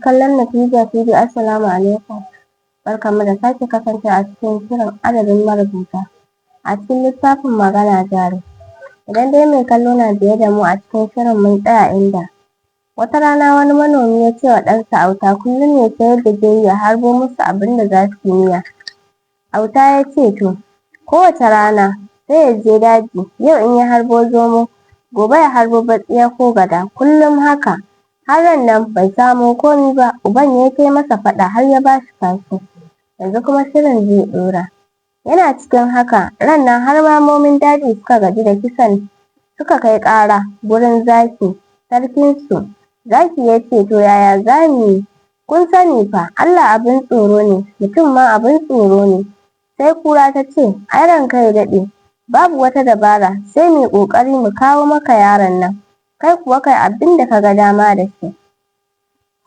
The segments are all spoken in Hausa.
kallon Natija TV, Assalamu alaikum. Barkanmu da sake kasance a cikin shirin adabin marubuta a cikin littafin magana jari. Idan dai mai kallo na biye da mu a cikin shirin mun tsaya inda wata rana wani manomi ya ce wa ɗansa Auta kullum ya sayar da jeyi ya harbo musu abin da za su yi miya. Auta ya ce to, kowace rana sai ya je daji, yau in ya harbo zomo, gobe ya harbo batsiya ko gada, kullum haka. Har ran nan bai samo komi ba, uban ya kai masa faɗa har ya ba shi kashi. Yanzu kuma shirin zai ɗora. Yana cikin haka, ran nan har namomin daji suka gaji da kisan, suka kai ƙara gurin zaki, sarkinsu. Zaki ya ce to yaya za mu yi? Kun sani fa Allah abin tsoro ne, mutum ma abin tsoro ne. Sai kura ta ce, ai ranka ya daɗe, babu wata dabara sai mu yi ƙoƙari mu kawo maka yaron nan, kai kuwa kai abin da ka ga dama da shi.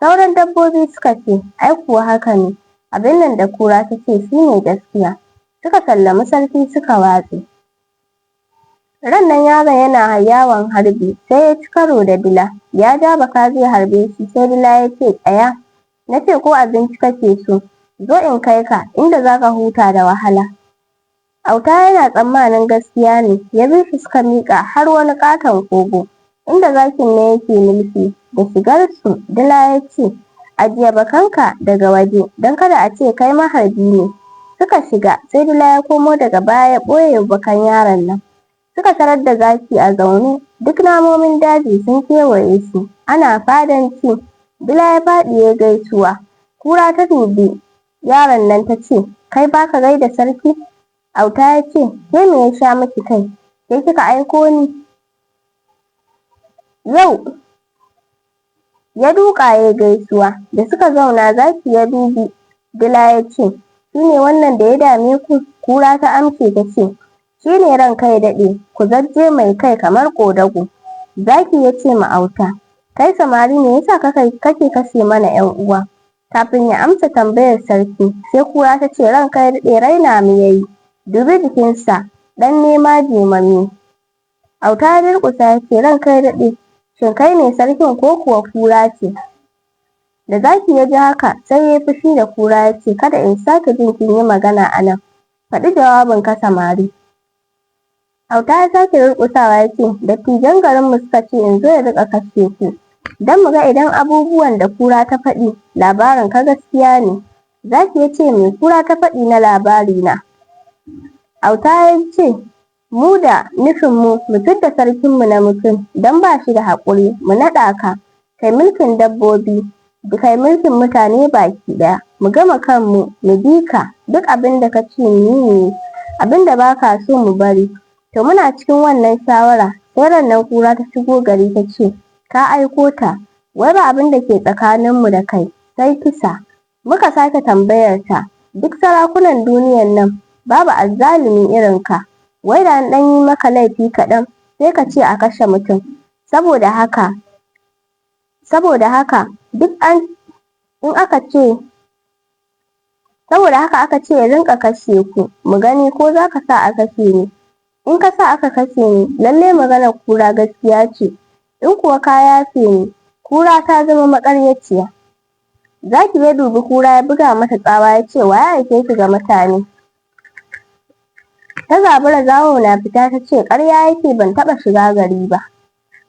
Sauran dabbobi suka ce, ai kuwa haka ne, abin nan da kura ta ce shi ne gaskiya. Suka sallami sarki suka watse. Ran nan yaron yana yawon harbi sai ya ci karo da dila, ya ja baka zai harbe shi sai dila ya ce tsaya, na ce ko abinci kake so, zo in kai ka inda za ka huta da wahala. Auta yana tsammanin gaskiya ne, ya bi shi suka miƙa har wani ƙaton kogo inda zakin ne yake mulki. Da shigarsu dila ya ce ajiye bakanka daga waje don kada a ce kai maharbi ne. Suka shiga sai dila ya komo daga baya ya ɓoye bakan yaron nan. Suka tarar da zaki a zaune, duk namomin daji sun kewaye shi, ana fadanci. Dila ya faɗi ya gaisuwa. Kura ta dubi yaron nan ta ce, kai baka gaida sarki? Auta ya ce, ke me ya sha miki kai? Ke kika aiko ni? Yau ya duƙa ya gaisuwa. Da suka zauna zaki ya dubi dila ya ce, shi ne wannan da ya dame ku? Kura ta amce ta ce, shi ne ranka ya daɗe, ku zajje mai kai kamar ƙodago. Zaki ya ce ma Auta, kai samari me yasa kake kashe mana ƴan uwa? Kafin ya amsa tambayar sarki, sai kura ta ce ranka ya daɗe raina mu yayi, dubi jikinsa ɗan nema jimami. Auta ya durƙusa ya ce ranka ya daɗe, shin kai ne sarkin ko kuwa kura ce? Da zaki ya ji haka sai ya yi fushi da kura ya ce kada in sake jin kin yi magana a nan, faɗi jawabin ka samari. Auta ya sake durƙusawa ya ce dattijan garinmu suka ce in zo ya riƙa kashe ku, don mu ga idan abubuwan da kura ta faɗi labarin ka gaskiya ne. Zaki ya ce me kura ta faɗi na labari na? Auta ya ce mu da nufinmu mu fidda sarkinmu na mutum don ba shi da haƙuri, mu naɗa ka kai mulkin dabbobi, kai mulkin mutane baki ɗaya, mu gama kanmu mu bi ka, duk abin da ka ce mu yi, abin da ba ka so mu bari. To muna cikin wannan shawara sai ran nan kura ta shigo gari ta ce ka aiko ta, wai ba abin da ke tsakaninmu da kai sai kisa. Muka sake tambayar ta, duk sarakunan duniyan nan babu azzalumi irin ka, wai da an ɗan yi maka laifi kaɗan sai ka ce a kashe mutum. Saboda haka aka ce ya rinƙa kashe ku, mu gani ko za ka sa a kashe ni. In ka sa aka kashe ni lalle maganar kura gaskiya ce, in kuwa ka yafe ni kura ta zama maƙaryaciya. Zaki ya dubi kura ya buga mata tsawa ya ce wa ya aike ki ga mutane? Ta zabura zawo na fita ta ce ƙarya yake, ban taɓa shiga gari ba.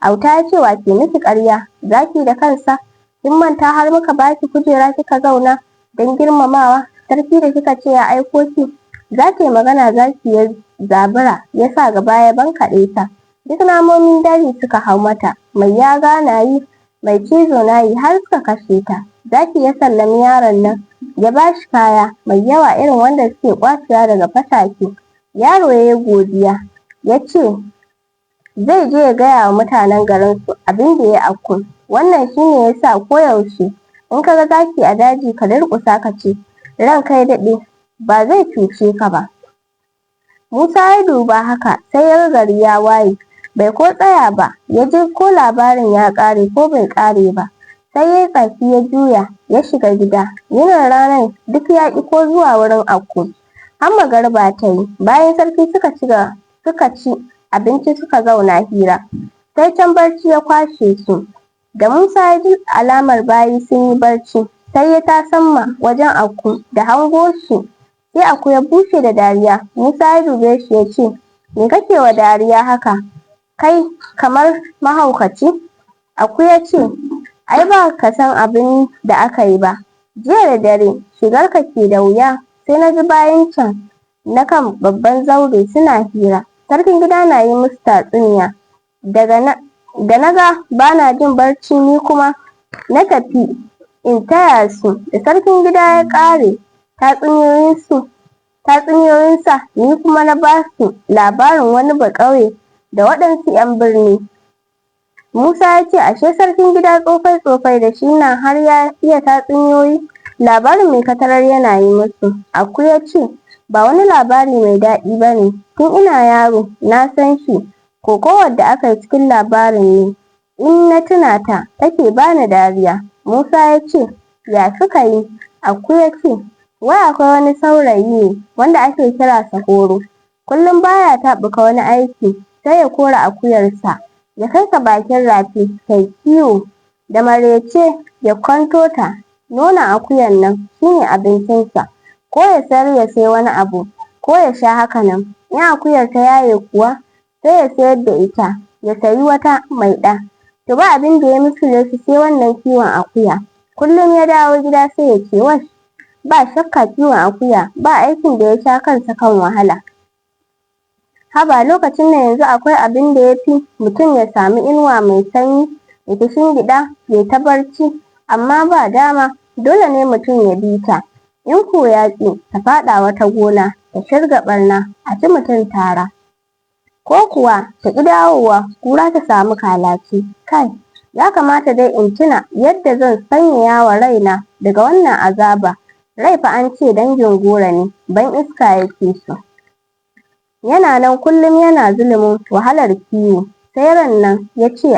Auta ya ce wa ke miki ƙarya? Zaki da kansa, kin manta har muka baki kujera kika zauna don girmamawa, sarki da kika ce ya aiko ki? Za ta yi magana zaki ya zabura ya sa gaba ya bankaɗe ta. Duk namomin daji suka hau mata, mai yaga na yi, mai cizo na yi har suka kashe ta. Zaki ya sallami yaron nan ya ba shi kaya mai yawa irin wanda suke ƙwacewa daga fatake. Yaro ya yi godiya ya ce zai je ya gaya wa mutanen garinsu abin da ya afku. Wannan shi ne ya sa koyaushe in ka ga zaki a daji ka durƙusa ka ce ranka ya daɗe, ba zai cuce ka ba. Musa ya duba haka sai ya ga gari ya waye, bai ko tsaya ba ya ji ko labarin ya ƙare ko bai ƙare ba. Sai ya yi tsaki ya juya ya shiga gida. Yinin ranar duk ya ƙi ko zuwa wurin Akku. Har magariba ta yi, bayan sarki suka ci abinci suka zauna hira, sai can barci ya kwashe su. Da Musa ya ji alamar bayi sun yi barci, sai ya tasamma wajen aku da hango shi, sai aku ya bushe da dariya. Musa ya dube shi ya ce, me kake wa dariya haka, kai kamar mahaukaci? Aku ya ce, ai ba ka san abin da aka yi ba. Jiya da dare shigarka ke da wuya, sai na ji bayan can na kan babban zaure suna hira. Sarkin gida na yi musu tatsuniya. Da na ga ba na jin barci, ni kuma na tafi in taya su. Da sarkin gida ya ƙare tatsuniyoyinsa, ni kuma na ba su labarin wani baƙauye da waɗansu 'yan birni. Musa ya ce, ashe sarkin gida tsofai da shi nan har ya iya tatsuniyoyi? Labarin mai ka tarar yana yi musu? Aku ya ce, ba wani labari mai daɗi ba ne. Tun ina yaro na san shi. Kokowar da aka yi cikin labarin ne in na tuna ta take bani dariya. Musa ya ce, ya suka yi? Aku ya ce, wai akwai wani saurayi ne wanda ake kira Sahoro. Kullum baya taɓuka wani aiki sai ya kora akuyarsa ya kai ta bakin rafi tai kiwo. Da maraice ya kwanto ta. Nonon akuyar nan shine abincinsa. Ko ya sayar ya sai wani abu, ko ya sha haka nan. In akuyar ta yaye kuwa sai ya sayar da ita ya sayi wata mai ɗa. To ba abin da ya misile shi sai wannan kiwon akuya. Kullum ya dawo gida sai ya ce, wash, ba shakka kiwon akuya ba aikin da ya sha kansa kan wahala. Haba lokacin nan yanzu akwai abin da ya fi mutum ya sami inuwa mai sanyi ya kishingiɗa ya ta barci, amma ba dama, dole ne mutum ya bi ta. In ko ya ƙi, ta faɗa wata gona ta shirga ɓarna a ci mutum tara, ko kuwa ta ƙi dawowa kura ta samu kalaci. Kai, ya kamata dai in tuna yadda zan sanyaya wa raina daga wannan azaba. Rai fa an ce dangin goro ne, ban iska yake so. Yana nan kullum yana zulumin wahalar kiwo. Sai ran nan ya ce,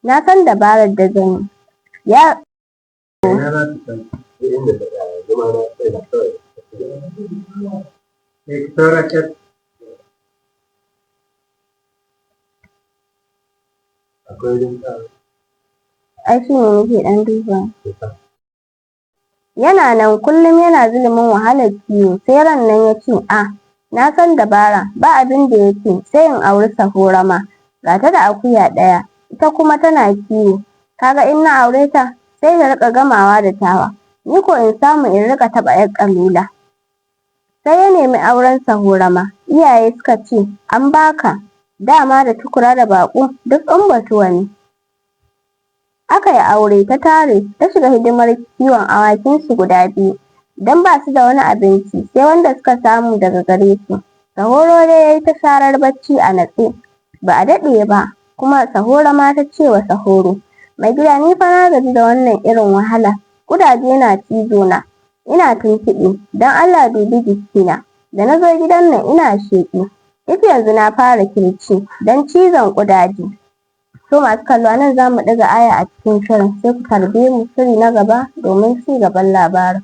na san dabarar da zan yi. Ai shi ne nake ɗan duba. Yana nan kullum yana zulumin wahalar kiwo. Sai ran nan ya ce, na san dabara, ba abin da ya ce sai in auri Sahora ma. Ga ta da akuya ɗaya, ita kuma tana kiwo. Kaga in na aure ta sai ta riƙa gamawa da tawa, ni ko in samu in riƙa taɓa 'yar ƙalula. Sai ya nemi auren Sahora ma. Iyaye suka ce, an baka, dama da tukura da baƙo duk ɗan batuwa ne. Aka yi aure, ta tare ta shiga hidimar kiwon awakinsu guda biyu, don ba su da wani abinci sai wanda suka samu daga gare su. Sahoro dai ya yi ta sharar bacci a natse. Ba a daɗe ba kuma Sahora ma ta ce wa Sahoro, mai gida ni fa na gaji da wannan irin wahala. Ƙudaje na cizo na, ina tuntuɓe, don Allah dubi jikina. Da na zo gidan nan ina sheƙi, duk yanzu na fara kirci don cizon ƙudaje. To masu kallo nan za mu ɗiga aya a cikin shirin, sai ku tarbe mu shiri na gaba domin ci gaban labarin.